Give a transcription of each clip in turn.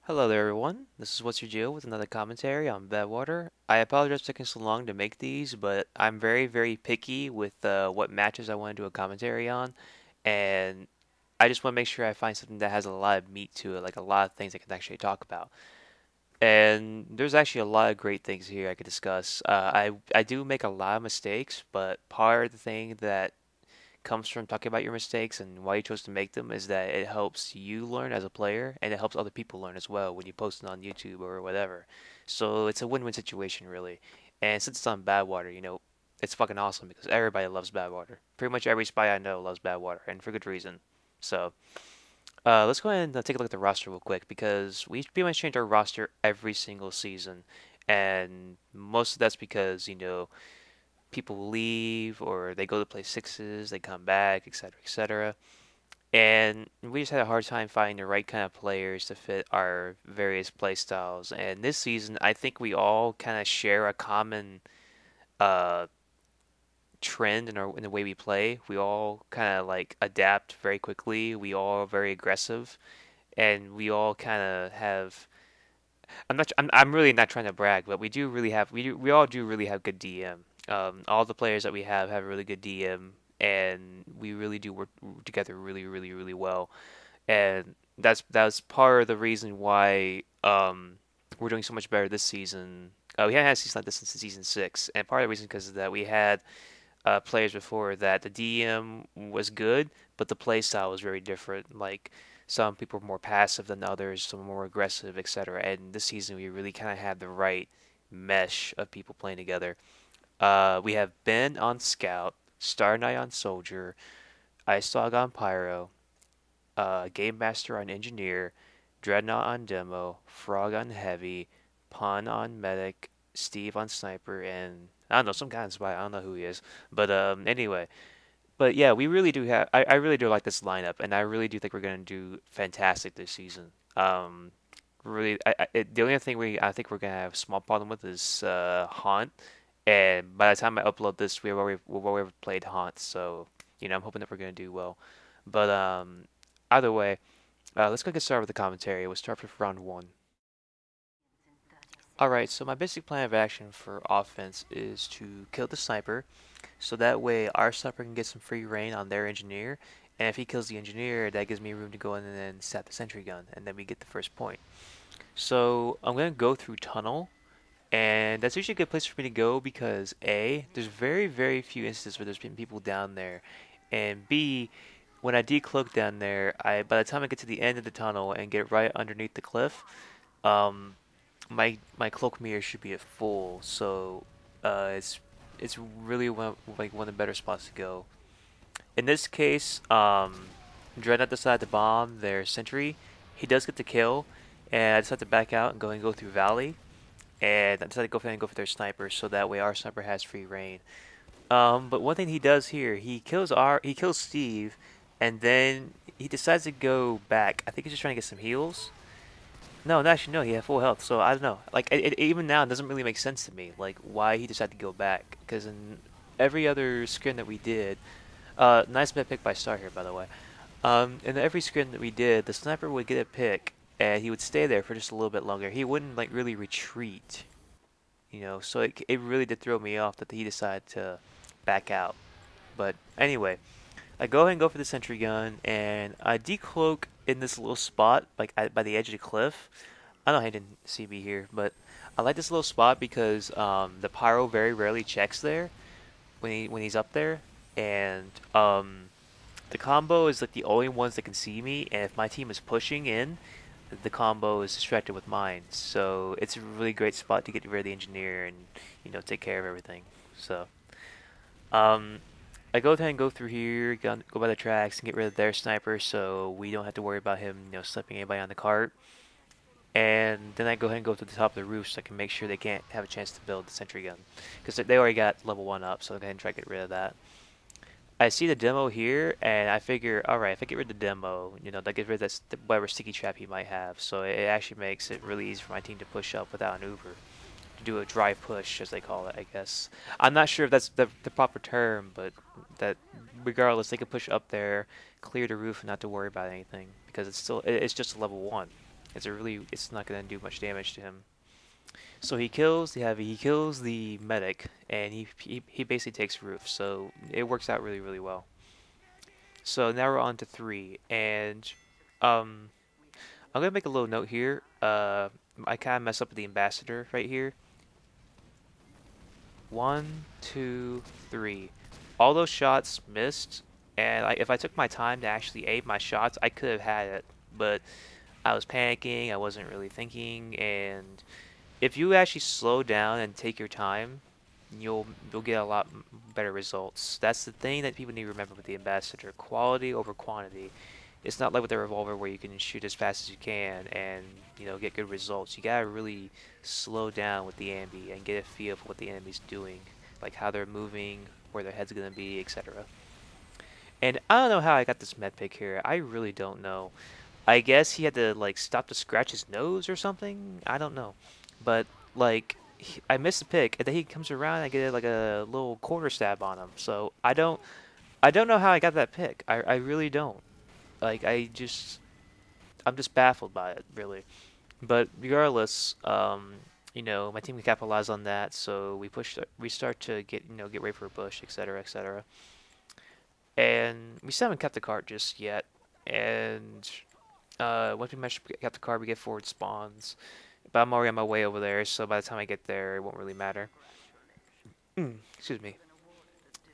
Hello there, everyone. This is What's Your Deal with another commentary on Badwater. I apologize for taking so long to make these, but I'm very picky with what matches I want to do a commentary on, and I just want to make sure I find something that has a lot of meat to it, like a lot of things I can actually talk about. And there's actually a lot of great things here I could discuss. I do make a lot of mistakes, but part of the thing that comes from talking about your mistakes and why you chose to make them is that it helps you learn as a player and it helps other people learn as well when you post it on YouTube or whatever. So it's a win-win situation really. And since it's on Badwater, it's fucking awesome because everybody loves Badwater. Pretty much every spy I know loves Badwater and for good reason. So let's go ahead and take a look at the roster real quick because we pretty much change our roster every single season. And most of that's because, people leave or they go to play sixes, they come back, etc., etc. And we just had a hard time finding the right kind of players to fit our various play styles. And this season, I think we all kind of share a common uh, trend in the way we play. We all kind of like adapt very quickly. We all are very aggressive, and we all kind of have. I'm really not trying to brag, but we all do really have good DM. All the players that we have a really good DM, and we really do work together really well. And that's part of the reason why we're doing so much better this season. We haven't had a season like this since season six, and part of the reason because of that we had players before that the DM was good, but the play style was very different. Like some people were more passive than others, some were more aggressive, etc. And this season we really kind of had the right mesh of people playing together. We have Ben on Scout, Star Knight on Soldier, Ice Dog on Pyro, Game Master on Engineer, Dreadnought on Demo, Frog on Heavy, Pun on Medic, Steve on Sniper, and I don't know, some kind of spy. I don't know who he is. But anyway. But yeah, we really do have. I really do like this lineup, and I really do think we're going to do fantastic this season. Really, the only thing I think we're going to have a small problem with is Haunt. And by the time I upload this, we've already played Haunt, so I'm hoping that we're going to do well. But either way, let's go get started with the commentary. We'll start with round one. Alright, so my basic plan of action for offense is to kill the sniper, so that way our sniper can get some free reign on their engineer, and if he kills the engineer, that gives me room to go in and then set the sentry gun, and then we get the first point. So I'm going to go through tunnel, and that's usually a good place for me to go because A, there's very few instances where there's been people down there, and B, when I decloak down there, by the time I get to the end of the tunnel and get right underneath the cliff, um, my cloak mirror should be at full, so it's really one of the better spots to go. In this case, Dreadnought decided to bomb their sentry. He does get the kill, and I decided to back out and go through Valley, and I decided to go ahead and go for their sniper, so that way our sniper has free reign. But one thing he does here, he kills Steve, and then he decides to go back. I think he's just trying to get some heals. No, actually, no. He had full health, so I don't know. Like, even now, it doesn't really make sense to me. Like, why he decided to go back? Because in every other scrim that we did, nice mid pick by Star here, by the way. In every scrim that we did, the sniper would get a pick, and he would stay there for just a little bit longer. He wouldn't like really retreat, So it really did throw me off that he decided to back out. But anyway, I go ahead and go for the sentry gun, and I decloak in this little spot, like by the edge of the cliff. I know he didn't see me here, but I like this little spot because the pyro very rarely checks there when he's up there, and the combo is like the only ones that can see me, and if my team is pushing in, the combo is distracted with mine. So it's a really great spot to get rid of the engineer and take care of everything. So. Um, I go ahead and go through here, go by the tracks, and get rid of their sniper, so we don't have to worry about him, slipping anybody on the cart. And then I go ahead and go to the top of the roof so I can make sure they can't have a chance to build the sentry gun, because they already got level 1 up, so I'll go ahead and try to get rid of that. I see the demo here, and I figure, alright, if I get rid of the demo, that gets rid of whatever sticky trap he might have, so it actually makes it really easy for my team to push up without an Uber. To do a dry push, as they call it, I guess. I'm not sure if that's the proper term, but that regardless, they can push up there, clear the roof, and not to worry about anything because it's just a level 1. it's not gonna do much damage to him. So he kills the heavy, he kills the medic, and he basically takes roof. So it works out really really well. So now we're on to three, and um, I'm gonna make a little note here. I kind of messed up with the ambassador right here. One, two, three. All those shots missed, and if I took my time to actually aim my shots, I could have had it. But I was panicking, I wasn't really thinking, and if you actually slow down and take your time, you'll get a lot better results. That's the thing that people need to remember with the ambassador: quality over quantity. It's not like with the revolver where you can shoot as fast as you can and get good results. You gotta really slow down with the ambi and get a feel for what the enemy's doing, like how they're moving, where their head's gonna be, etc. And I don't know how I got this med pick here. I really don't know. I guess he had to like stop to scratch his nose or something. I don't know, but like I missed the pick, and then he comes around and I get like a little quarter stab on him. So I don't know how I got that pick. I really don't. Like I'm just baffled by it, really. But regardless, my team can capitalize on that, so we start to get ready for a push, etc., etc. And we still haven't kept the card just yet. And once we manage to get the card, we get forward spawns. But I'm already on my way over there, so by the time I get there, it won't really matter. Excuse me.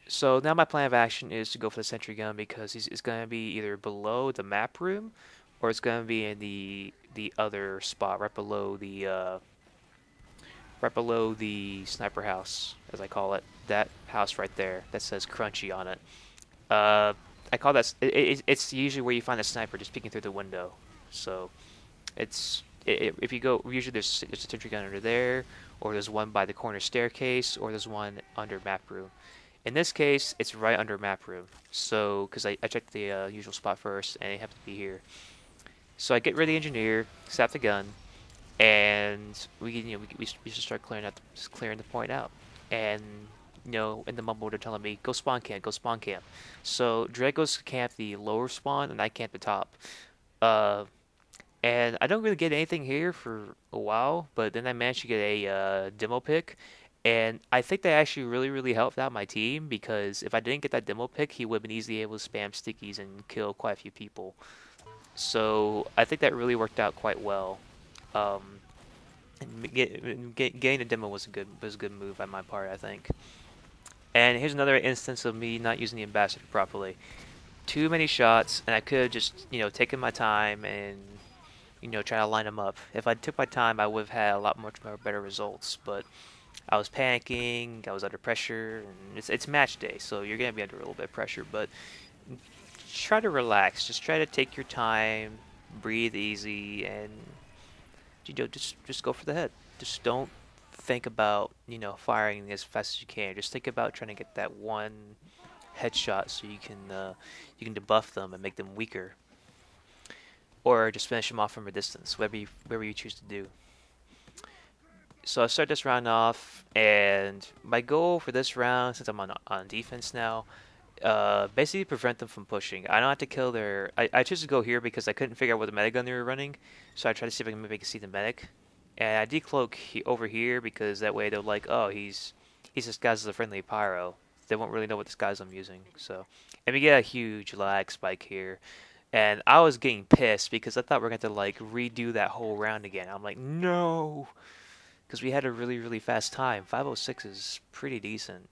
So now my plan of action is to go for the sentry gun because it's going to be either below the map room or it's going to be in the other spot right below the sniper house, as I call it. That house right there that says crunchy on it. I call it's usually where you find a sniper just peeking through the window. So if you go, usually there's a sentry gun under there, or there's one by the corner staircase, or there's one under map room. In this case, it's right under map room. So, because I checked the usual spot first, and it happened to be here. So I get rid of the engineer, snap the gun, and we should start clearing the point out. And in the mumble they're telling me go spawn camp, go spawn camp. So Drake goes to camp the lower spawn, and I camp the top. Uh, and I don't really get anything here for a while, but then I managed to get a demo pick. And I think that actually really, really helped out my team because if I didn't get that demo pick, he would have been easily able to spam stickies and kill quite a few people. So I think that really worked out quite well. Um, getting a demo was a good move on my part, I think. And here's another instance of me not using the ambassador properly. Too many shots, and I could have just taken my time and try to line them up. If I took my time, I would have had a lot much more better results. But I was panicking, I was under pressure, and it's match day, so you're gonna be under a little bit of pressure. But try to relax. Just try to take your time, breathe easy, and just go for the head. Just don't think about firing as fast as you can. Just think about trying to get that one headshot so you can debuff them and make them weaker, or just finish them off from a distance, whatever you choose to do. So I start this round off, and my goal for this round, since I'm on defense now, basically prevent them from pushing. I don't have to kill their. I chose to go here because I couldn't figure out what the medic gun they were running, so I tried to see if I can maybe see the medic, and I decloak over here because that way they're like, oh, he's disguised as a friendly pyro. They won't really know what disguise I'm using. So, and we get a huge lag spike here. And I was getting pissed because I thought we are going to like redo that whole round again. I'm like, no, because we had a really, really fast time. 5:06 is pretty decent.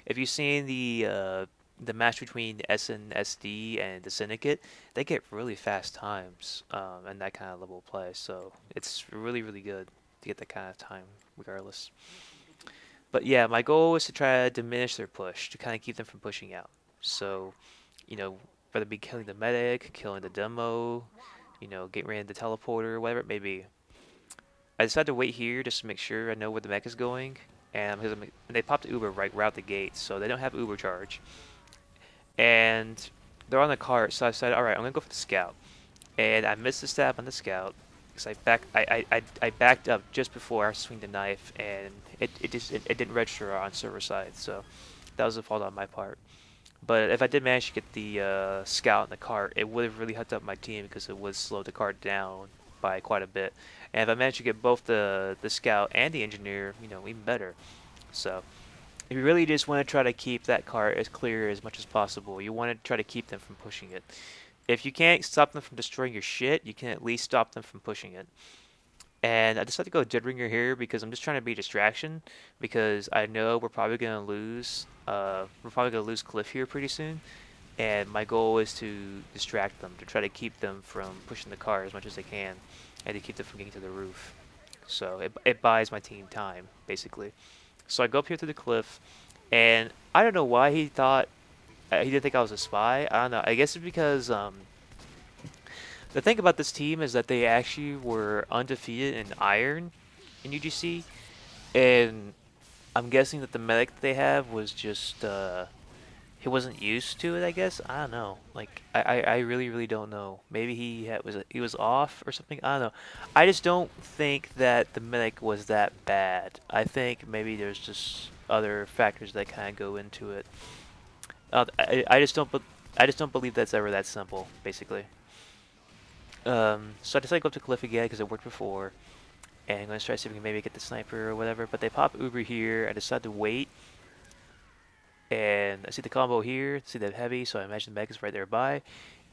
If you've seen the match between SNSD and the Syndicate, they get really fast times and that kind of level of play. So it's really, really good to get that kind of time, regardless. But yeah, my goal is to try to diminish their push, to kind of keep them from pushing out. So, whether it be killing the medic, killing the demo, getting rid of the teleporter, whatever it may be. I decided to wait here just to make sure I know where the mech is going. And because they popped the Uber right out the gate, so they don't have Uber charge. And they're on the cart, so I decided, alright, I'm going to go for the scout. And I missed the stab on the scout. Because I backed up just before I swing the knife, and it didn't register on server side, so that was a fault on my part. But if I did manage to get the scout in the cart, it would have really helped out my team because it would slow the cart down by quite a bit. And if I manage to get both the scout and the engineer, even better. So if you really just want to try to keep that cart as clear as much as possible, you want to try to keep them from pushing it. If you can't stop them from destroying your shit, you can at least stop them from pushing it. And I decided to go Deadringer here because I'm just trying to be a distraction because I know we're probably gonna lose. We're probably gonna lose Cliff here pretty soon, and my goal is to distract them to try to keep them from pushing the car as much as they can, and to keep them from getting to the roof. So it buys my team time basically. So I go up here to the cliff, and I don't know why he thought he didn't think I was a spy. I don't know. I guess it's because the thing about this team is that they actually were undefeated in Iron in UGC, and I'm guessing that the medic that they have was just he wasn't used to it. I guess I don't know. Like I really really don't know. Maybe he was off or something. I don't know. I just don't think that the medic was that bad. I think maybe there's just other factors that kind of go into it. I just don't. I just don't believe that's ever that simple. Basically. So I decided to go up to Cliff again because it worked before, and I'm going to try to see if we can maybe get the sniper or whatever. But they pop Uber here. I decided to wait, and I see the combo here, see the heavy, so I imagine the mech is right there by.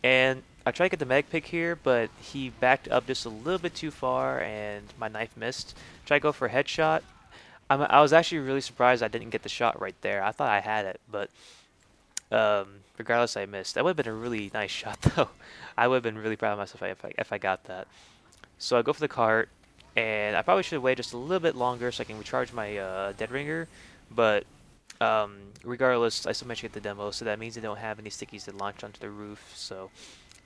And I tried to get the mech pick here, but he backed up just a little bit too far, and my knife missed. Tried to go for a headshot. I was actually really surprised I didn't get the shot right there. I thought I had it, but regardless, I missed. That would have been a really nice shot, though. I would have been really proud of myself if I got that. So I go for the cart, and I probably should have waited just a little bit longer so I can recharge my Dead Ringer, but regardless, I still managed to get the demo, so that means they don't have any stickies that launch onto the roof, so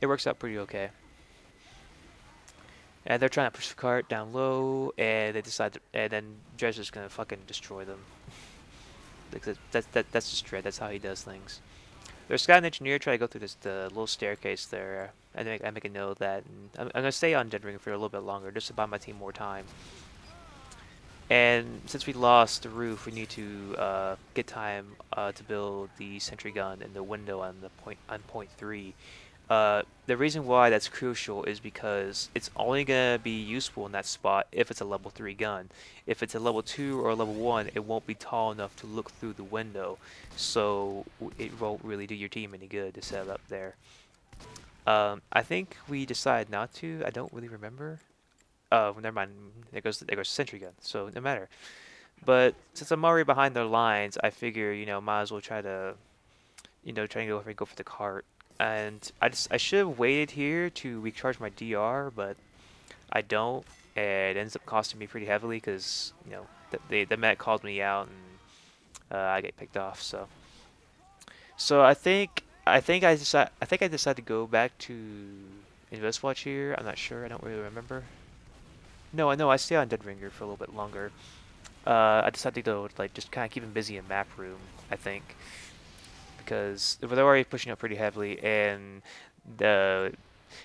it works out pretty okay. And they're trying to push the cart down low, and they decide to, and then Dred's just gonna fucking destroy them. That's just Dred. That's how he does things. There's Scout and Engineer try to go through the little staircase there. I make a note of that, and I'm gonna stay on Dead Ring for a little bit longer just to buy my team more time. And since we lost the roof, we need to get time to build the sentry gun and the window on point 3. The reason why that's crucial is because it's only gonna be useful in that spot if it's a level 3 gun. If it's a level 2 or a level 1, it won't be tall enough to look through the window, so it won't really do your team any good to set it up there. I think we decided not to. I don't really remember. Oh, never mind. There goes sentry gun. So no matter. But since I'm already behind their lines, I figure might as well try to try and go for the cart. And I should have waited here to recharge my DR, but I don't. And it ends up costing me pretty heavily because the Met called me out and I get picked off. So I think I decided to go back to Invest Watch here. I'm not sure. I don't really remember. No, I know. I stay on Dead Ringer for a little bit longer. I decided to go like just kind of keep him busy in map room. I think because they're already pushing up pretty heavily, and the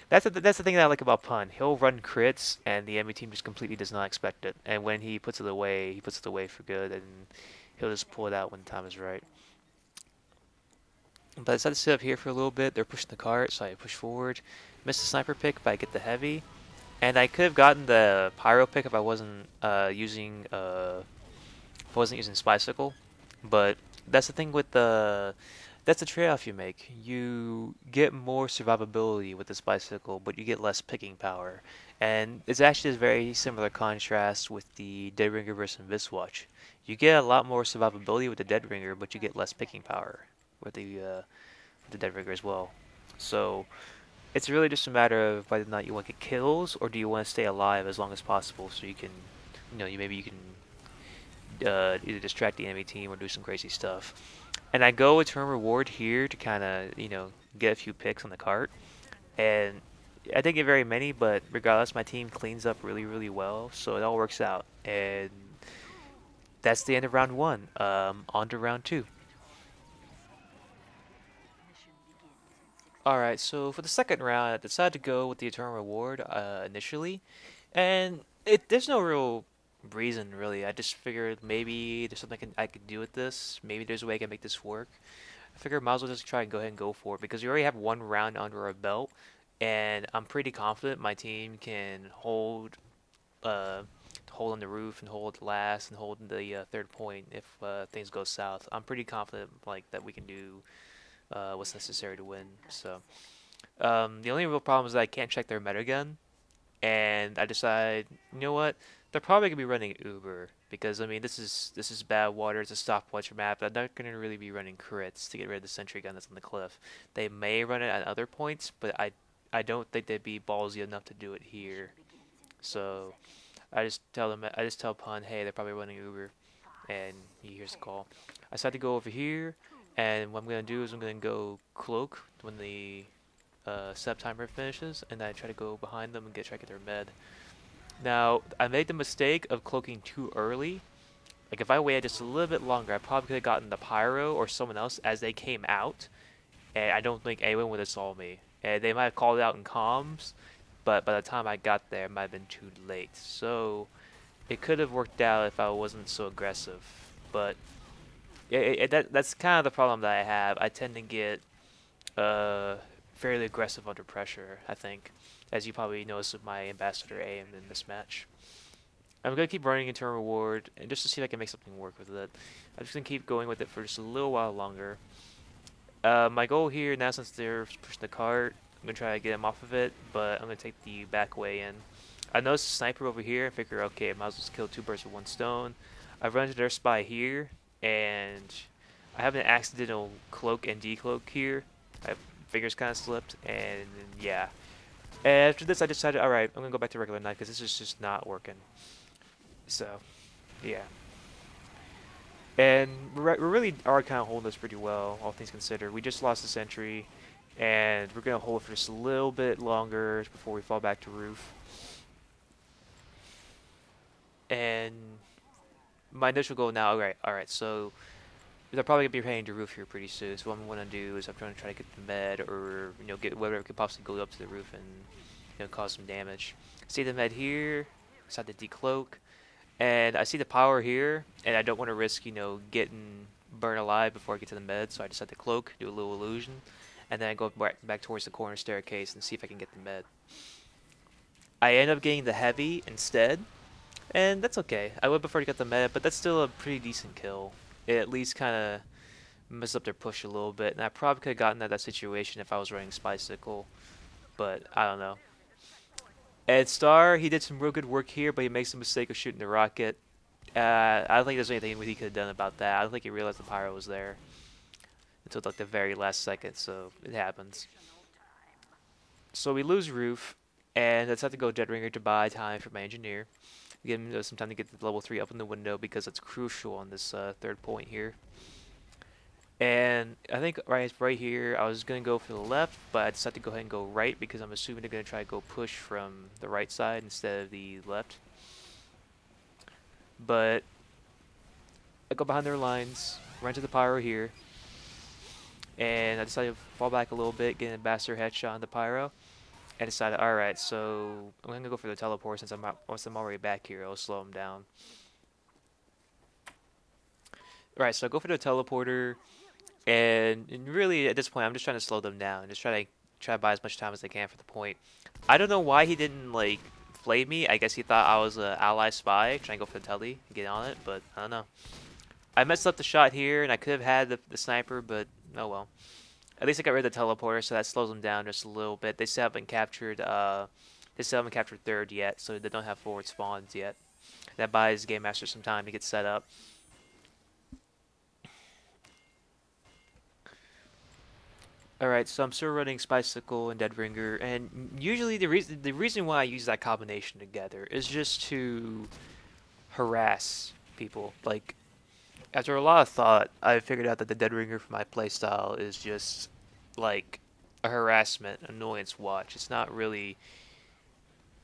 that's the thing that I like about Pun. He'll run crits, and the enemy team just completely does not expect it. And when he puts it away, he puts it away for good, and he'll just pull it out when the time is right. But I decided to sit up here for a little bit. They're pushing the cart, so I push forward. Missed the sniper pick, but I get the heavy. And I could have gotten the pyro pick if I wasn't using Spycicle. But that's the thing with that's the trade-off you make. You get more survivability with the Spycicle, but you get less picking power. And it's actually a very similar contrast with the Dead Ringer versus Viswatch. You get a lot more survivability with the Dead Ringer, but you get less picking power with the Dead Ringer as well. So it's really just a matter of whether or not you want to get kills or do you want to stay alive as long as possible so you can, maybe you can either distract the enemy team or do some crazy stuff. And I go with turn reward here to kind of, get a few picks on the cart. And I didn't get very many, but regardless, my team cleans up really, really well, so it all works out. And that's the end of round 1. On to round 2. Alright, so for the second round, I decided to go with the Eternal Reward initially, and there's no real reason really. I just figured maybe there's something I could do with this. Maybe there's a way I can make this work. I figured might as well just try and go ahead and go for it because we already have one round under our belt, and I'm pretty confident my team can uh, hold on the roof and hold last and hold the third point if things go south. I'm pretty confident like that we can do what's necessary to win. So the only real problem is that I can't check their meta gun, and I decide, you know what? They're probably gonna be running Uber because I mean this is Badwater. It's a stopwatch map. They're not gonna really be running crits to get rid of the sentry gun that's on the cliff. They may run it at other points, but I don't think they'd be ballsy enough to do it here. So I just tell Pun, hey, they're probably running Uber, and he hears the call. I decide to go over here, and what I'm gonna do is I'm gonna go cloak when the sub timer finishes, and then I try to go behind them and try to get their med. Now, I made the mistake of cloaking too early. Like, if I waited just a little bit longer, I probably could have gotten the Pyro or someone else as they came out, and I don't think anyone would have saw me. And they might have called it out in comms, but by the time I got there, it might have been too late. So, it could have worked out if I wasn't so aggressive. But, that's kind of the problem that I have. I tend to get uh, fairly aggressive under pressure, I think, as you probably noticed with my Ambassador aim in this match. I'm going to keep running into a reward, and just to see if I can make something work with it. I'm just going to keep going with it for just a little while longer. My goal here, now since they're pushing the cart, I'm going to try to get them off of it, but I'm going to take the back way in. I noticed a sniper over here and figure, okay, I might as well just kill two birds with one stone. I run into their spy here, and I have an accidental cloak and decloak here. My fingers kind of slipped, and yeah. And after this, I decided, alright, I'm going to go back to regular knife because this is just not working. So, yeah. And we really are kind of holding this pretty well, all things considered. We just lost the sentry, and we're going to hold it for just a little bit longer before we fall back to roof. And my initial goal now, alright, so they're probably going to be heading to roof here pretty soon, so what I'm going to do is I'm trying to get the med or, get whatever could possibly go up to the roof and, cause some damage. See the med here, decide to decloak. And I see the power here, and I don't want to risk, getting burned alive before I get to the med, so I decide to cloak, do a little illusion, and then I go back towards the corner staircase and see if I can get the med. I end up getting the heavy instead, and that's okay. I would prefer to get the med, but that's still a pretty decent kill. It at least kind of messed up their push a little bit, and I probably could have gotten out of that situation if I was running Spycicle, but I don't know. Ed Star, he did some real good work here, but he makes the mistake of shooting the rocket. I don't think there's anything he could have done about that. I don't think he realized the pyro was there until like the very last second, so it happens. So we lose roof, and let's have to go Dead Ringer to buy time for my engineer. Give him some time to get the level 3 up in the window because it's crucial on this third point here. And I think right here, I was going to go for the left, but I decided to go ahead and go right because I'm assuming they're going to try to go push from the right side instead of the left. But I go behind their lines, run to the pyro here, and I decided to fall back a little bit, get an ambassador headshot on the pyro. I decided, alright, so I'm going to go for the teleport since once I'm already back here, it'll slow him down. Alright, so I go for the teleporter. And really, at this point, I'm just trying to slow them down and just try to buy as much time as I can for the point. I don't know why he didn't like flame me. I guess he thought I was an ally spy trying to go for the telly and get on it, but I don't know. I messed up the shot here, and I could have had the sniper, but oh well. At least I got rid of the teleporter, so that slows them down just a little bit. They still haven't captured third yet, so they don't have forward spawns yet. That buys Game Master some time to get set up. Alright, so I'm still running Spycicle and Dead Ringer, and usually the reason why I use that combination together is just to harass people. Like, after a lot of thought, I figured out that the Dead Ringer for my playstyle is just like a harassment, annoyance watch. It's not really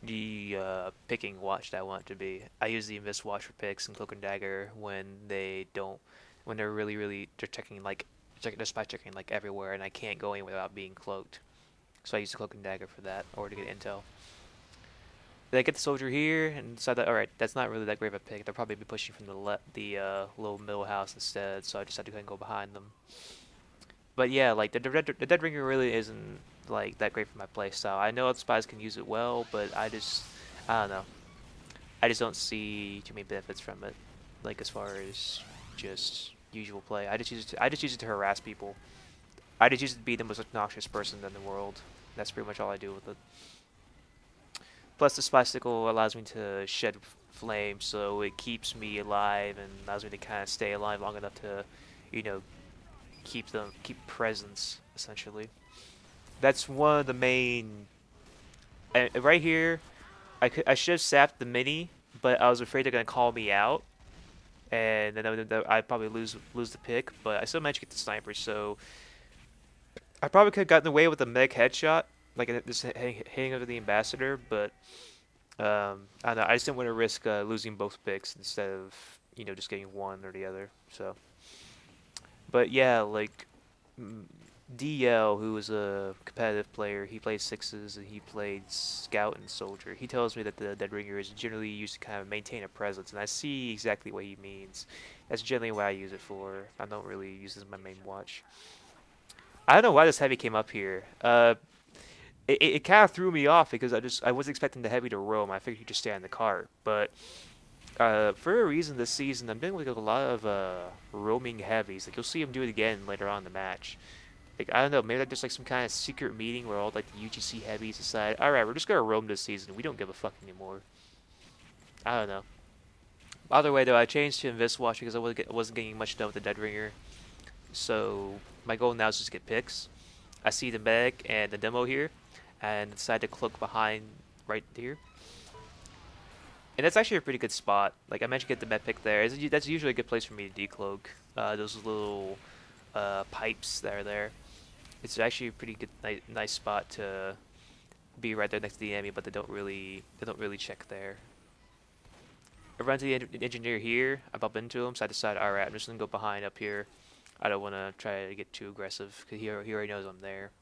the picking watch that I want it to be. I use the Invis watch for picks and Cloak and Dagger when they're really they're checking like they're spy checking like everywhere, and I can't go anywhere without being cloaked. So I use the Cloak and Dagger for that, or to get intel. Then I get the soldier here and decide that alright, that's not really that great of a pick. They'll probably be pushing from the little middle house instead, so I decided to go ahead and go behind them. But yeah, like the Dead Ringer really isn't like that great for my playstyle. I know other spies can use it well, but I don't know. I just don't see too many benefits from it. Like as far as just usual play, I just use it to harass people. I just use it to be the most obnoxious person in the world. That's pretty much all I do with it. Plus, the spy sickle allows me to shed flame, so it keeps me alive and allows me to kind of stay alive long enough to, you know, keep presence essentially. That's one of the main. Right here, I should have sapped the mini, but I was afraid they're gonna call me out, and then I'd probably lose the pick. But I still managed to get the sniper, so I probably could have gotten away with a mech headshot, like just hitting over the ambassador. But I don't know. I just didn't want to risk losing both picks instead of just getting one or the other. So, but yeah, like DL, who was a competitive player, he played sixes and he played scout and soldier. He tells me that the Dead Ringer is generally used to kind of maintain a presence, and I see exactly what he means. That's generally what I use it for. I don't really use it as my main watch. I don't know why this heavy came up here. It kind of threw me off because I wasn't expecting the heavy to roam. I figured he'd just stay in the cart, but for a reason this season, I'm doing like a lot of roaming heavies. Like you'll see him do it again later on in the match. Like I don't know, maybe that's just like some kind of secret meeting where all like the UGC heavies decide, all right, we're just gonna roam this season. We don't give a fuck anymore. I don't know. Either way though, I changed to Invis Watch because wasn't getting much done with the Dead Ringer. So my goal now is just to get picks. I see the medic and the demo here, and decide to cloak behind right here. And that's actually a pretty good spot. Like I managed to get the med pick there. That's usually a good place for me to decloak. Those little pipes that are there. It's actually a pretty good, nice spot to be right there next to the enemy, but they don't really check there. I run to the engineer here. I bump into him, so I decide, all right, I'm just gonna go behind up here. I don't want to try to get too aggressive because he already knows I'm there.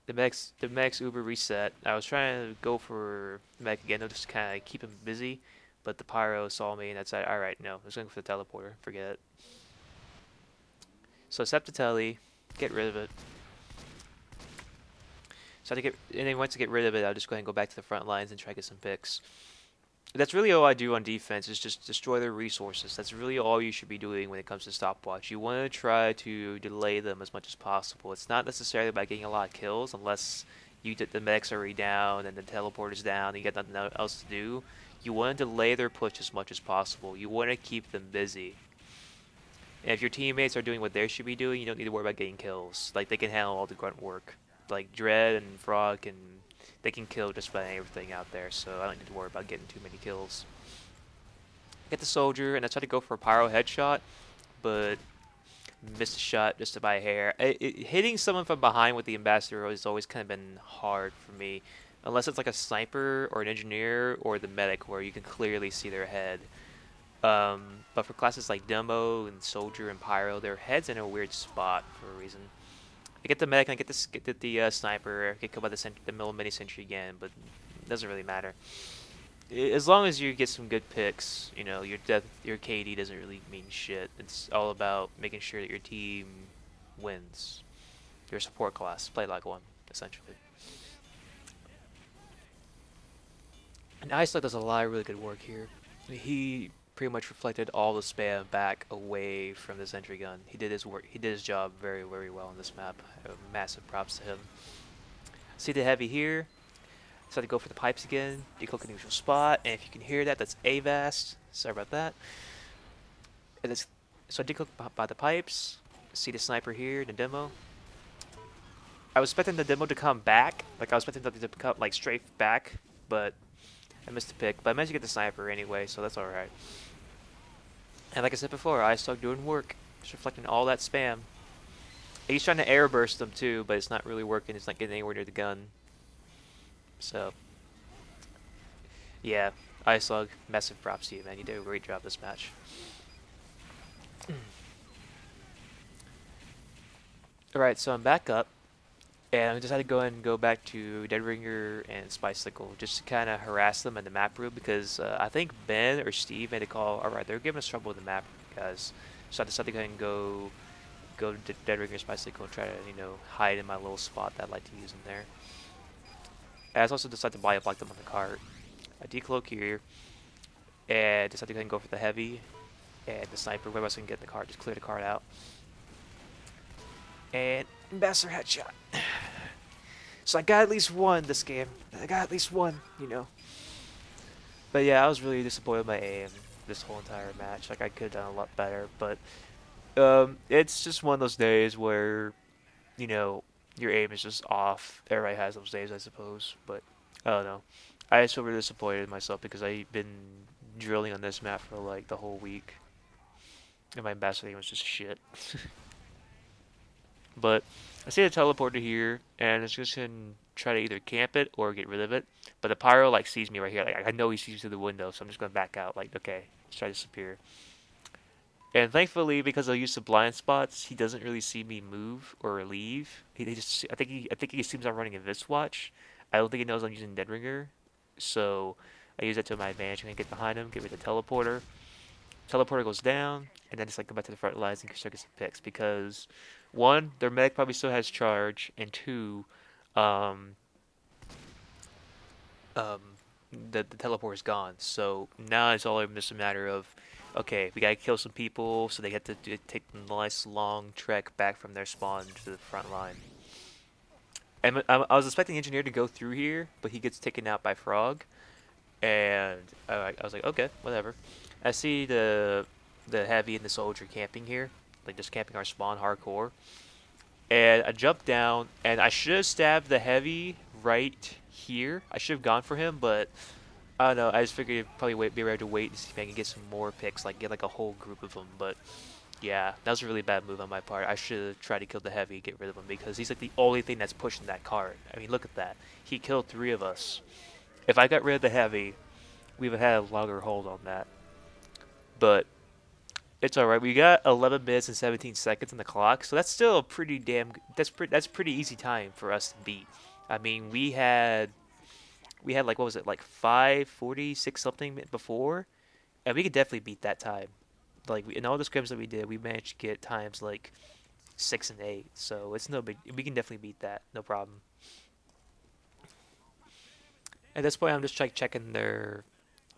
The mech's Uber reset. I was trying to go for mech again, just to kind of keep him busy, but the pyro saw me and I said, all right, no, I was going for the teleporter. Forget it. So accept the telly, get rid of it. And then once I get rid of it, I'll just go ahead and go back to the front lines and try to get some picks. That's really all I do on defense is just destroy their resources. That's really all you should be doing when it comes to stopwatch. You want to try to delay them as much as possible. It's not necessarily about getting a lot of kills unless the medics are already down and the teleporter's down and you got nothing else to do. You want to delay their push as much as possible. You want to keep them busy. And if your teammates are doing what they should be doing, you don't need to worry about getting kills. Like they can handle all the grunt work. Like Dread and Frog they can kill just about everything out there, so I don't need to worry about getting too many kills. Get the soldier, and I try to go for a pyro headshot, but missed a shot just by a hair. Hitting someone from behind with the ambassador has always kind of been hard for me, unless it's like a sniper or an engineer or the medic where you can clearly see their head. But for classes like demo and soldier and pyro, their head's in a weird spot for a reason. I get the medic and I get the sniper. I get killed by the middle mini sentry again, but it doesn't really matter. As long as you get some good picks, your KD doesn't really mean shit. It's all about making sure that your team wins. Your support class, play like one, essentially. And Iceland does a lot of really good work here. He pretty much reflected all the spam back away from the sentry gun. He did his work. He did his job very, very well on this map. Massive props to him. See the heavy here. Decided to go for the pipes again. Decloak a neutral spot, and if you can hear that, that's Avast. Sorry about that. So I decloak by the pipes. See the sniper here in the demo. I was expecting the demo to come back. Like I was expecting them to come like straight back, but I missed the pick. But I managed to get the sniper anyway, so that's alright. And like I said before, I started doing work. Just reflecting all that spam. He's trying to air burst them too, but it's not really working. It's not getting anywhere near the gun. So, yeah, Iceslug, massive props to you, man. You did a great job this match. Alright, so I'm back up. And I decided to go ahead and go back to Dead Ringer and Spicicle just to kind of harass them in the map room because I think Ben or Steve made a call. Alright, they're giving us trouble with the map, guys. So I decided to go ahead and go go to Dead Ringer's bicycle and try to, hide in my little spot that I like to use in there. I also decided to buy a black them on the cart. I decloak here, and decided to go ahead and go for the heavy and the sniper. Where else I can get in the cart? Just clear the cart out. And Ambassador headshot. So I got at least one this game. I got at least one. But yeah, I was really disappointed with my aim this whole entire match. Like, I could have done a lot better, but it's just one of those days where, you know, your aim is just off. Everybody has those days, I suppose, but I don't know. I just feel really disappointed in myself because I've been drilling on this map for like the whole week, and my ambassador aim was just shit. But I see a teleporter here, and it's just gonna try to either camp it or get rid of it. But the pyro like sees me right here. Like, I know he sees me through the window, so I'm just gonna back out. Like, okay, let's try to disappear. And thankfully, because I use the blind spots, he doesn't really see me move or leave. He just, I think he assumes I'm running a Vis watch. I don't think he knows I'm using Deadringer, so I use that to my advantage. I'm gonna get behind him, get rid of the teleporter. Teleporter goes down, and then just like go back to the front lines and start getting some picks because one, their medic probably still has charge, and two, um, um, the teleporter is gone. So now it's all just a matter of, okay, we gotta kill some people, so they have to take a nice long trek back from their spawn to the front line. And I was expecting the engineer to go through here, but he gets taken out by Frog, and I was like, okay, whatever. I see the heavy and the soldier camping here, like just camping our spawn hardcore. And I jumped down, and I should have stabbed the heavy right here. I should have gone for him, but I don't know. I just figured it'd probably be able to wait and see if I can get some more picks, like get like a whole group of them. But yeah, that was a really bad move on my part. I should have tried to kill the heavy, get rid of him, because he's like the only thing that's pushing that cart. I mean, look at that. He killed 3 of us. If I got rid of the heavy, we would have had a longer hold on that. But it's all right. We got 11 minutes and 17 seconds on the clock, so that's still a pretty damn. That's pretty easy time for us to beat. I mean, we had like, what was it, like 5:46 something before, and we could definitely beat that time. Like, in all the scrims that we did, we managed to get times like 6 and 8. So it's no big. We can definitely beat that, no problem. At this point, I'm just checking their.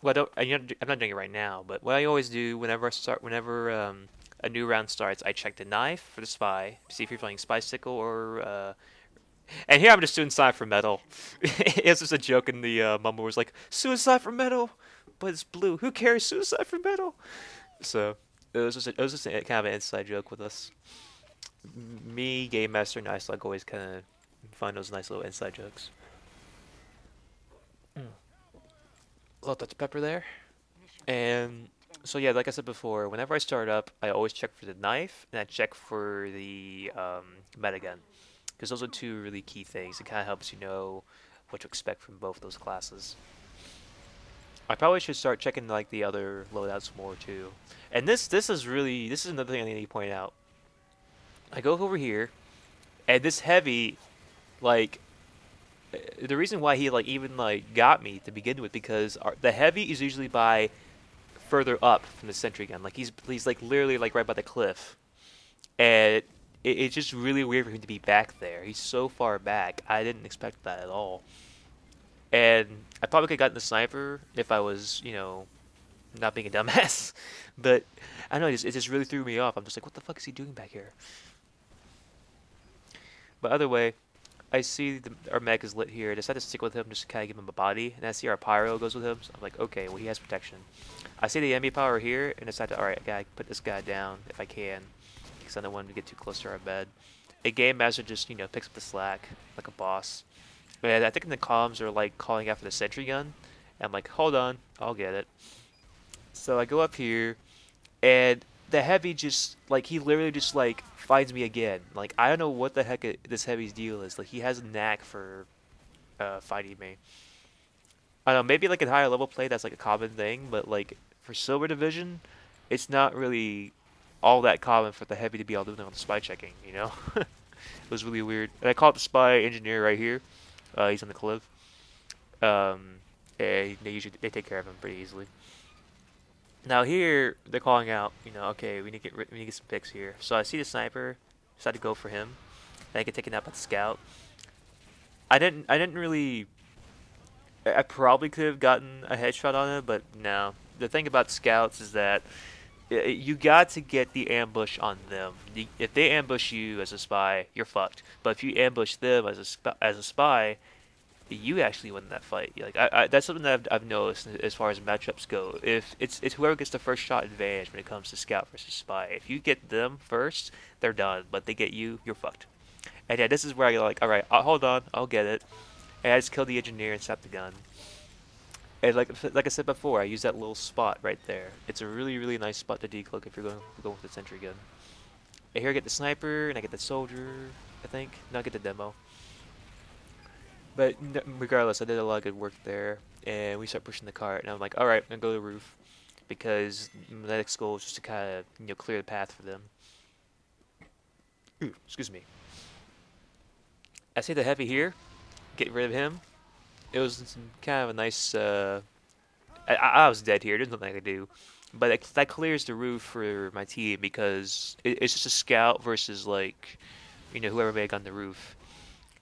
Well, I'm not doing it right now, but what I always do whenever a new round starts, I check the knife for the spy, see if you're playing spy sickle or. And here I'm just doing Suicide for Metal. It's just a joke in the mumble was like, Suicide for Metal, but it's blue. Who cares? Suicide for Metal. So it was just kind of an inside joke with us. Me, Game Master, and Iceland always kind of find those nice little inside jokes. Mm. A little touch of pepper there. And so yeah, like I said before, whenever I start up, I always check for the knife and I check for the metagun, because those are two really key things. It kind of helps you know what to expect from both those classes. I probably should start checking like the other loadouts more too. And this is another thing I need to point out. I go over here, and this heavy, like, the reason why he like even like got me to begin with, because the heavy is usually by further up from the sentry gun. Like, he's like literally like right by the cliff, and it's just really weird for him to be back there. He's so far back. I didn't expect that at all. And I probably could have gotten the sniper if I was, not being a dumbass. But I don't know, it just really threw me off. I'm just like, what the fuck is he doing back here? But other way, I see our mech is lit here. I decided to stick with him just to kind of give him a body. And I see our pyro goes with him. So I'm like, okay, well, he has protection. I see the enemy power here, and I decided to, alright, I gotta put this guy down if I can, because I don't want him to get too close to our bed. A game master just, picks up the slack like a boss. And I think the comms are like calling after the sentry gun. And I'm like, hold on, I'll get it. So I go up here, and the heavy just like he literally just like finds me again. Like, I don't know what the heck this heavy's deal is. Like, he has a knack for fighting me. I don't know, maybe like in higher level play that's like a common thing, but like for silver division, it's not really all that common for the heavy to be able to do it on the spy checking. It was really weird. And I caught the spy engineer right here. He's on the cliff. And they take care of him pretty easily. Now here they're calling out, okay, we need to get some picks here. So I see the sniper. Decided to go for him. And I get taken out by the scout. I didn't really. I probably could have gotten a headshot on it, but no. The thing about scouts is that you got to get the ambush on them. If they ambush you as a spy, you're fucked. But if you ambush them as a spy, you actually win that fight. Like that's something that I've noticed as far as matchups go. If it's whoever gets the first shot advantage when it comes to scout versus spy. If you get them first, they're done. But they get you, you're fucked. And yeah, this is where I go like, all right, hold on, I'll get it. And I just kill the engineer and snap the gun. And like I said before, I use that little spot right there. It's a really nice spot to decloak if you're going with the sentry gun. And here I get the sniper and I get the soldier. I think no, I get the demo. But regardless, I did a lot of good work there, and we start pushing the cart. And I'm like, all right, I'm gonna go to the roof because my next goal is just to kind of clear the path for them. Ooh, excuse me. I see the heavy here. Get rid of him. It was kind of a nice. I was dead here. There's nothing I could do, but that clears the roof for my team because it's just a scout versus like, whoever made on the roof.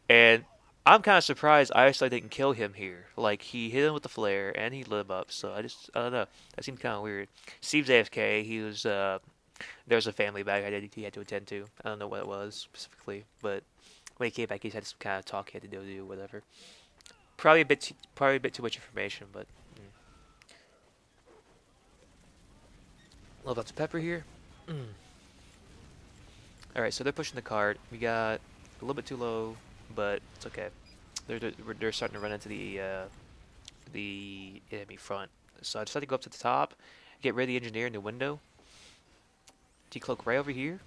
And I'm kind of surprised I actually didn't kill him here. Like he hit him with the flare and he lit him up. So I don't know. That seemed kind of weird. Steve's AFK. He was there was a family bag he had to attend to. I don't know what it was specifically, but when he came back, he had some kind of talk he had to do, whatever. Probably a bit too much information, but a little Dr. Pepper here. All right, so they're pushing the cart. We got a little bit too low, but it's okay. They're starting to run into the enemy front. So I decided to go up to the top, get rid of the engineer in the window, decloak right over here.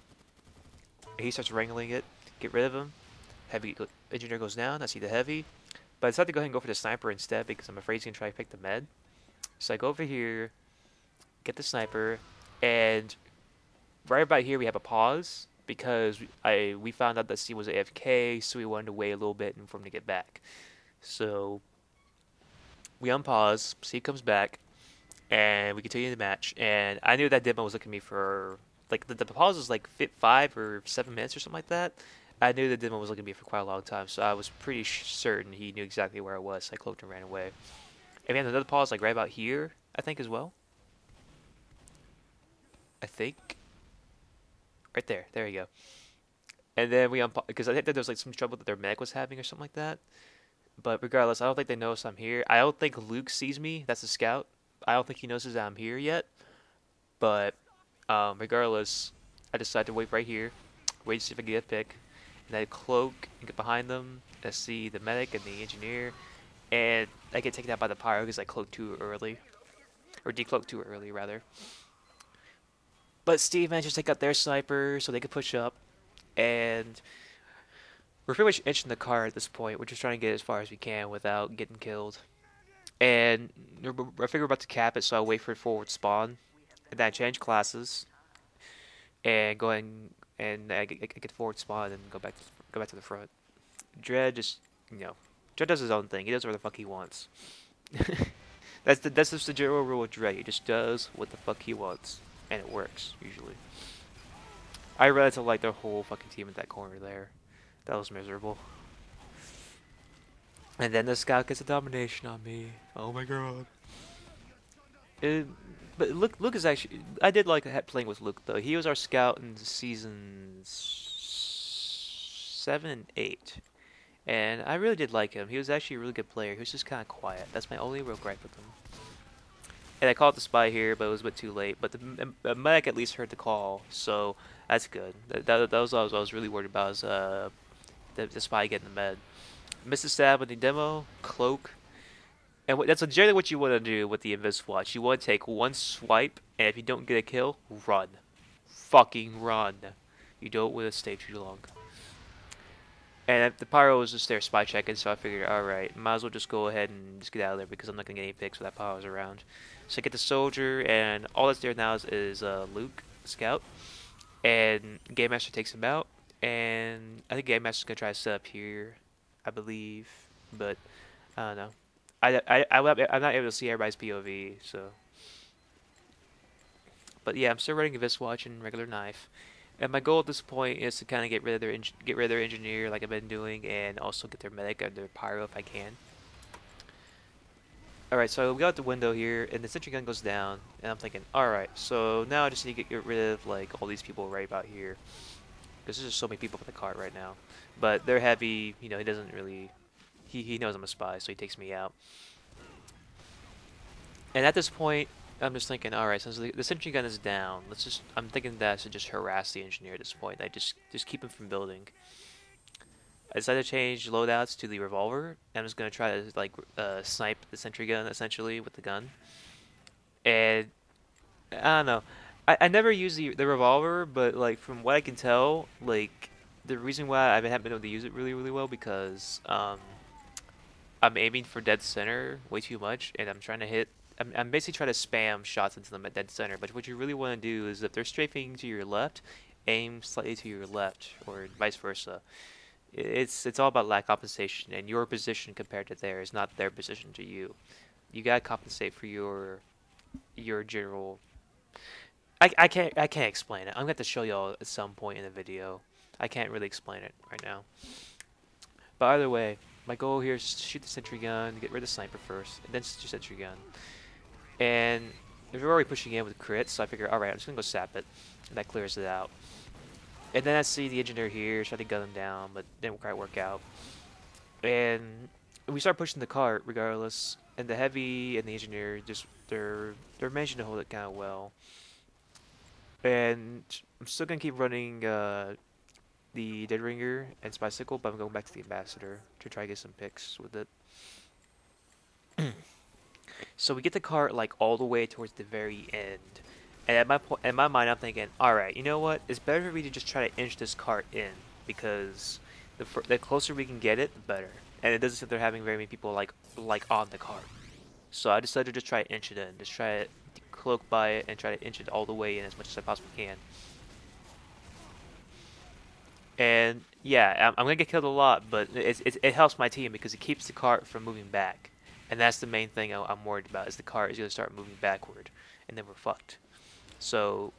He starts wrangling it. Get rid of him. Heavy engineer goes down. I see the heavy. But I decided to go ahead and go for the sniper instead because I'm afraid he's going to try to pick the med. So I go over here, get the sniper, and right about here we have a pause because we found out that Steve was AFK, so we wanted to wait a little bit for him to get back. So we unpause, Steve comes back, and we continue the match. And I knew that demo was looking at me for, like, the pause was like 5 or 7 minutes or something like that. I knew the demo was looking at me for quite a long time, so I was pretty certain he knew exactly where I was. So I cloaked and ran away. And we had another pause like right about here, I think, as well. I think. Right there. There you go. And then we unpause, because I think that there was like some trouble that their mech was having or something like that. But regardless, I don't think they notice I'm here. I don't think Luke sees me. That's a scout. I don't think he notices that I'm here yet. But regardless, I decided to wait right here. Wait to see if I can get a pick. And I cloak and get behind them. I see the medic and the engineer. And I get taken out by the pyro because I cloaked too early. Or decloaked too early, rather. But Steve managed to take out their sniper so they could push up. And we're pretty much inching the car at this point. We're just trying to get as far as we can without getting killed. And I figure we're about to cap it, so I'll wait for forward spawn. And then I change classes. And go ahead and I get forward spawn and go back to the front. Dread just, Dread does his own thing. He does whatever the fuck he wants. That's just the general rule of Dread. He just does what the fuck he wants, and it works usually. I ran into like their whole fucking team in that corner there. That was miserable. And then the scout gets a domination on me. Oh my god. But Luke is actually. I did like playing with Luke though. He was our scout in seasons 7 and 8, and I really did like him. He was actually a really good player. He was just kind of quiet. That's my only real gripe with him. And I called the spy here, but it was a bit too late. But the medic at least heard the call, so that's good. That was what I was really worried about. Is the spy getting the med. Missed the stab with the demo, cloak. And that's generally what you want to do with the Invis Watch. You want to take one swipe, and if you don't get a kill, run. Fucking run. You don't want to stay too long. And the pyro was just there spy checking, so I figured, alright, might as well just go ahead and just get out of there because I'm not going to get any picks with that pyro's around. So I get the soldier, and all that's there now is Luke, scout. And Game Master takes him out, and I think Game Master's going to try to set up here, I believe. But, I don't know. I'm not able to see everybody's POV, so. But yeah, I'm still running a Vis Watch and regular knife. And my goal at this point is to kind of get rid of get rid of their engineer like I've been doing, and also get their medic or their pyro if I can. All right, so we got the window here, and the sentry gun goes down, and I'm thinking, all right, so now I just need to get rid of like all these people right about here, because there's just so many people on the cart right now. But they're heavy, you know. He doesn't really, he knows I'm a spy, so he takes me out. And at this point, I'm just thinking, all right, since the sentry gun is down, let's just. I'm thinking that I should just harass the engineer at this point. I just keep him from building. I decided to change loadouts to the revolver. I'm just gonna try to like snipe the sentry gun essentially with the gun. And I don't know. I never use the revolver, but like from what I can tell, like the reason why I haven't been able to use it really well because I'm aiming for dead center way too much, and I'm trying to hit. I'm basically trying to spam shots into them at dead center. But what you really want to do is if they're strafing to your left, aim slightly to your left, or vice versa. It's all about lag compensation and your position compared to theirs, not their position to you. You gotta compensate for your general. I can't explain it. I'm gonna have to show y'all at some point in the video. I can't really explain it right now. But either way, my goal here is to shoot the sentry gun, get rid of the sniper first, and then shoot the sentry gun. And we're already pushing in with crits, so I figure, alright, I'm just gonna go sap it. And that clears it out. And then I see the engineer here, try to gun him down, but didn't quite work out. And we start pushing the cart regardless, and the heavy and the engineer just they're managing to hold it kind of well. And I'm still gonna keep running the Dead Ringer and Spycicle, but I'm going back to the Ambassador to try to get some picks with it. So we get the cart like all the way towards the very end, and in my mind, I'm thinking, all right, you know what? It's better for me to just try to inch this cart in because the closer we can get it, the better. And it doesn't seem they're having very many people like on the cart. So I decided to just try to inch it in, just try to cloak by it and try to inch it all the way in as much as I possibly can. And yeah, I'm gonna get killed a lot, but it helps my team because it keeps the cart from moving back, and that's the main thing I'm worried about is the cart is gonna start moving backward, and then we're fucked. So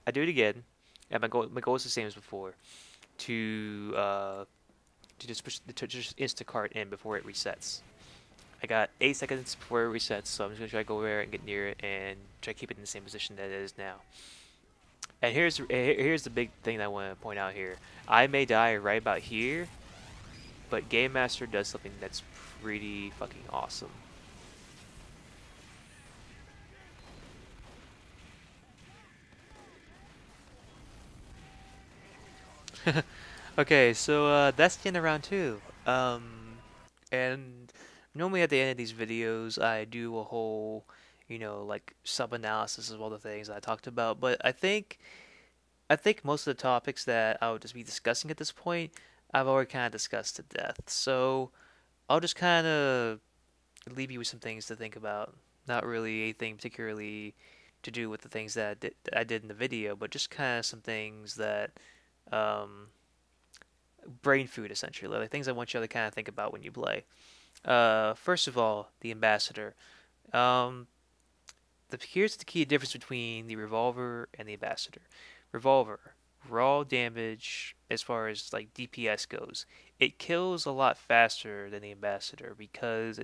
I do it again, and my goal is the same as before, to uh, to just Instacart in before it resets. I got 8 seconds before it resets, so I'm just gonna try to go over and get near it and try to keep it in the same position that it is now. And here's the big thing that I want to point out here. I may die right about here, but Game Master does something that's pretty fucking awesome. Okay, so that's the end of round two. And normally at the end of these videos, I do a whole, like sub-analysis of all the things I talked about. But I think most of the topics that I would just be discussing at this point, I've already kind of discussed to death. So I'll just kind of leave you with some things to think about. Not really anything particularly to do with the things that I did in the video, but just kind of some things that um, brain food essentially, like things I want you to kind of think about when you play. First of all, the ambassador. Um, Here's the key difference between the revolver and the ambassador. Revolver, raw damage as far as like DPS goes. It kills a lot faster than the ambassador because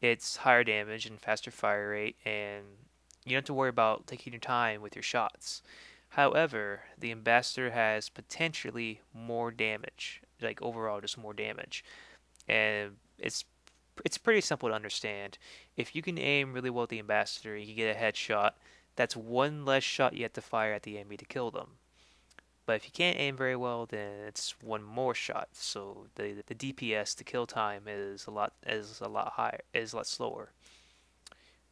it's higher damage and faster fire rate, and you don't have to worry about taking your time with your shots. However, the ambassador has potentially more damage, like overall just more damage, and it's pretty simple to understand. If you can aim really well at the ambassador, you can get a headshot. That's one less shot you have to fire at the enemy to kill them. But if you can't aim very well, then it's one more shot. So the DPS, the kill time is a lot higher, is a lot slower.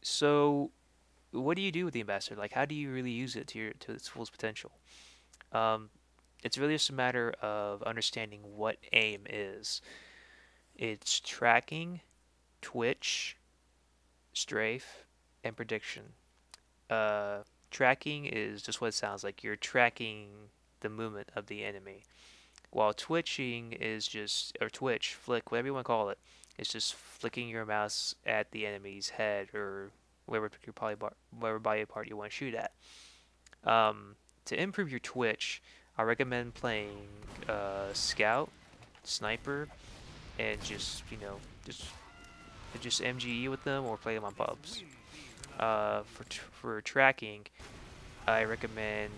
So what do you do with the ambassador? Like how do you really use it to its fullest potential? Um, it's really just a matter of understanding what aim is. It's tracking, twitch, strafe, and prediction. Uh, Tracking is just what it sounds like. You're tracking the movement of the enemy, while twitching is just, or twitch, flick, whatever you want to call it, it's just flicking your mouse at the enemy's head or whatever body part you want to shoot at. Um, To improve your twitch, I recommend playing Scout, Sniper, and just MGE with them or play them on pubs. For tracking, I recommend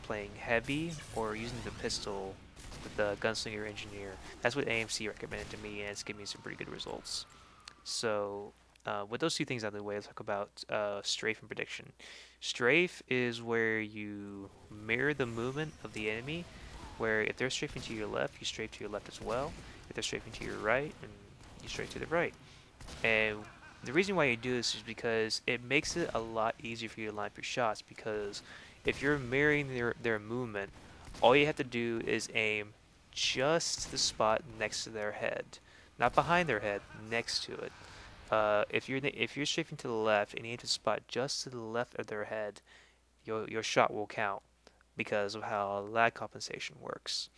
playing heavy or using the pistol with the Gunslinger Engineer. That's what AMC recommended to me, and it's given me some pretty good results. So, with those two things out of the way, let's talk about strafe and prediction. Strafe is where you mirror the movement of the enemy, where if they're strafing to your left, you strafe to your left as well. If they're strafing to your right, and you strafe to the right. And the reason why you do this is because it makes it a lot easier for you to line up your shots, because if you're mirroring their movement, all you have to do is aim just the spot next to their head. Not behind their head, next to it. If you're strafing to the left and you aim to spot just to the left of their head, your shot will count because of how lag compensation works.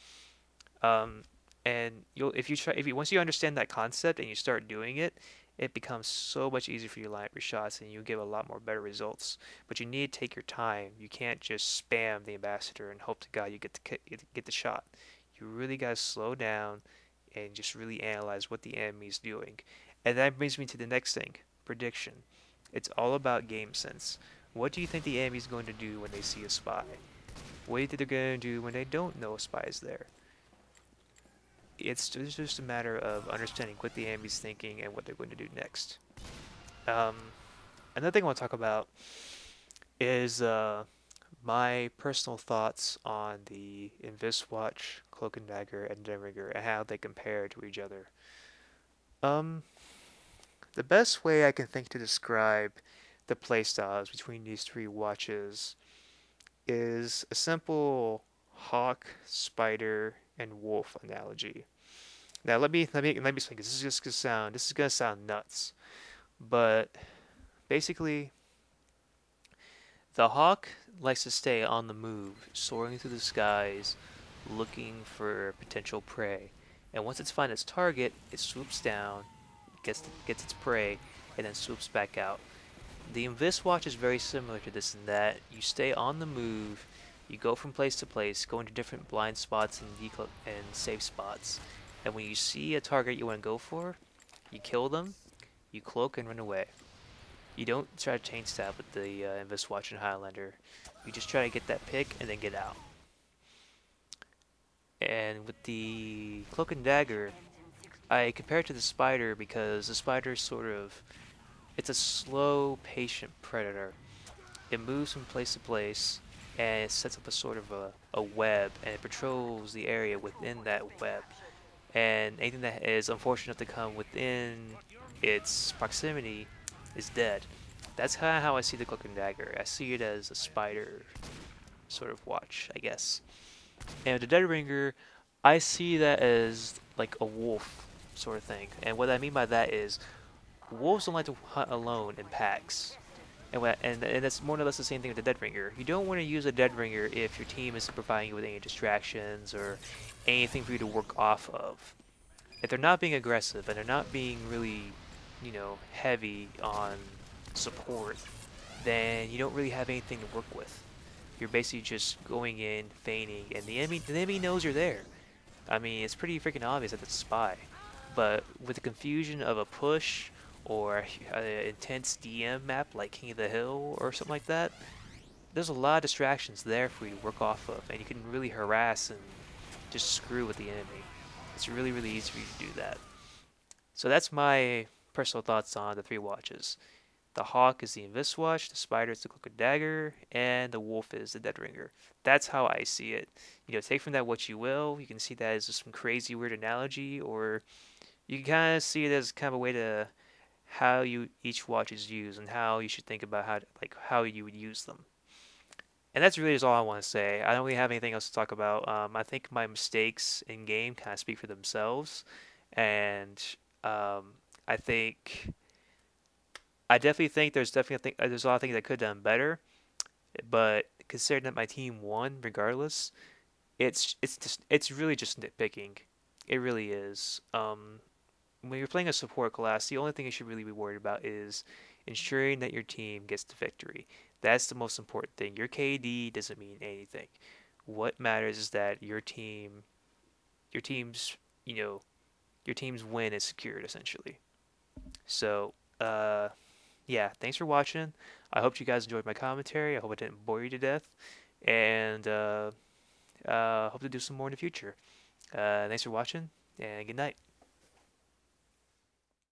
Um, and if you once you understand that concept and you start doing it, it becomes so much easier for you to line up your shots and you get a lot more better results. But you need to take your time. You can't just spam the ambassador and hope to God you get the shot. You really gotta slow down and just really analyze what the enemy is doing. And that brings me to the next thing, prediction. It's all about game sense. What do you think the enemy is going to do when they see a spy? What do you think they're going to do when they don't know a spy is there? It's just a matter of understanding what the enemy's thinking and what they're going to do next. Um, Another thing I want to talk about is my personal thoughts on the Inviswatch, Cloak and Dagger, and Deadringer and how they compare to each other. Um, the best way I can think to describe the playstyles between these three watches is a simple hawk, spider, and wolf analogy. Now let me explain. This is gonna sound nuts, but basically, the hawk likes to stay on the move, soaring through the skies, looking for potential prey. And once it's found its target, it swoops down, gets its prey, and then swoops back out. The Invis Watch is very similar to this in that you stay on the move, you go from place to place, go into different blind spots and safe spots. And when you see a target you want to go for, you kill them, you cloak and run away. You don't try to chain stab with the Invis Watch and Highlander. You just try to get that pick and then get out. And with the Cloak and Dagger, I compare it to the spider because the spider is it's a slow, patient predator. It moves from place to place and it sets up a sort of a web and it patrols the area within that web. And anything that is unfortunate enough to come within its proximity is dead. That's kind of how I see the Cloak and Dagger. I see it as a spider sort of watch, I guess. And with the Deadringer, I see that as like a wolf sort of thing. And what I mean by that is wolves don't like to hunt alone in packs. And that's more or less the same thing with the Deadringer. You don't want to use a Deadringer if your team isn't providing you with any distractions or anything for you to work off of. If they're not being aggressive and they're not being really, heavy on support, then you don't really have anything to work with. You're basically just going in, feigning, and the enemy knows you're there. I mean, it's pretty freaking obvious that it's a spy. But with the confusion of a push or an intense DM map like King of the Hill or something like that, there's a lot of distractions there for you to work off of, and you can really harass and just screw with the enemy. It's really, really easy for you to do that. So that's my personal thoughts on the three watches. The hawk is the Invis Watch, the spider is the Cloak and Dagger, and the wolf is the Deadringer. That's how I see it. Take from that what you will. You can see that as just some crazy weird analogy, or you can kind of see it as kind of a way to how each watch is used and how you should think about how you would use them. And that's really just all I want to say. I don't really have anything else to talk about. I think my mistakes in game kind of speak for themselves, and um, I think I definitely think there's a lot of things I could have done better. But considering that my team won, regardless, it's really just nitpicking. It really is. When you're playing a support class, the only thing you should really be worried about is ensuring that your team gets the victory. That's the most important thing. Your KD doesn't mean anything. What matters is that your team's, you know, your team's win is secured essentially. So, yeah, thanks for watching. I hope you guys enjoyed my commentary. I hope I didn't bore you to death, and hope to do some more in the future. Thanks for watching, and good night.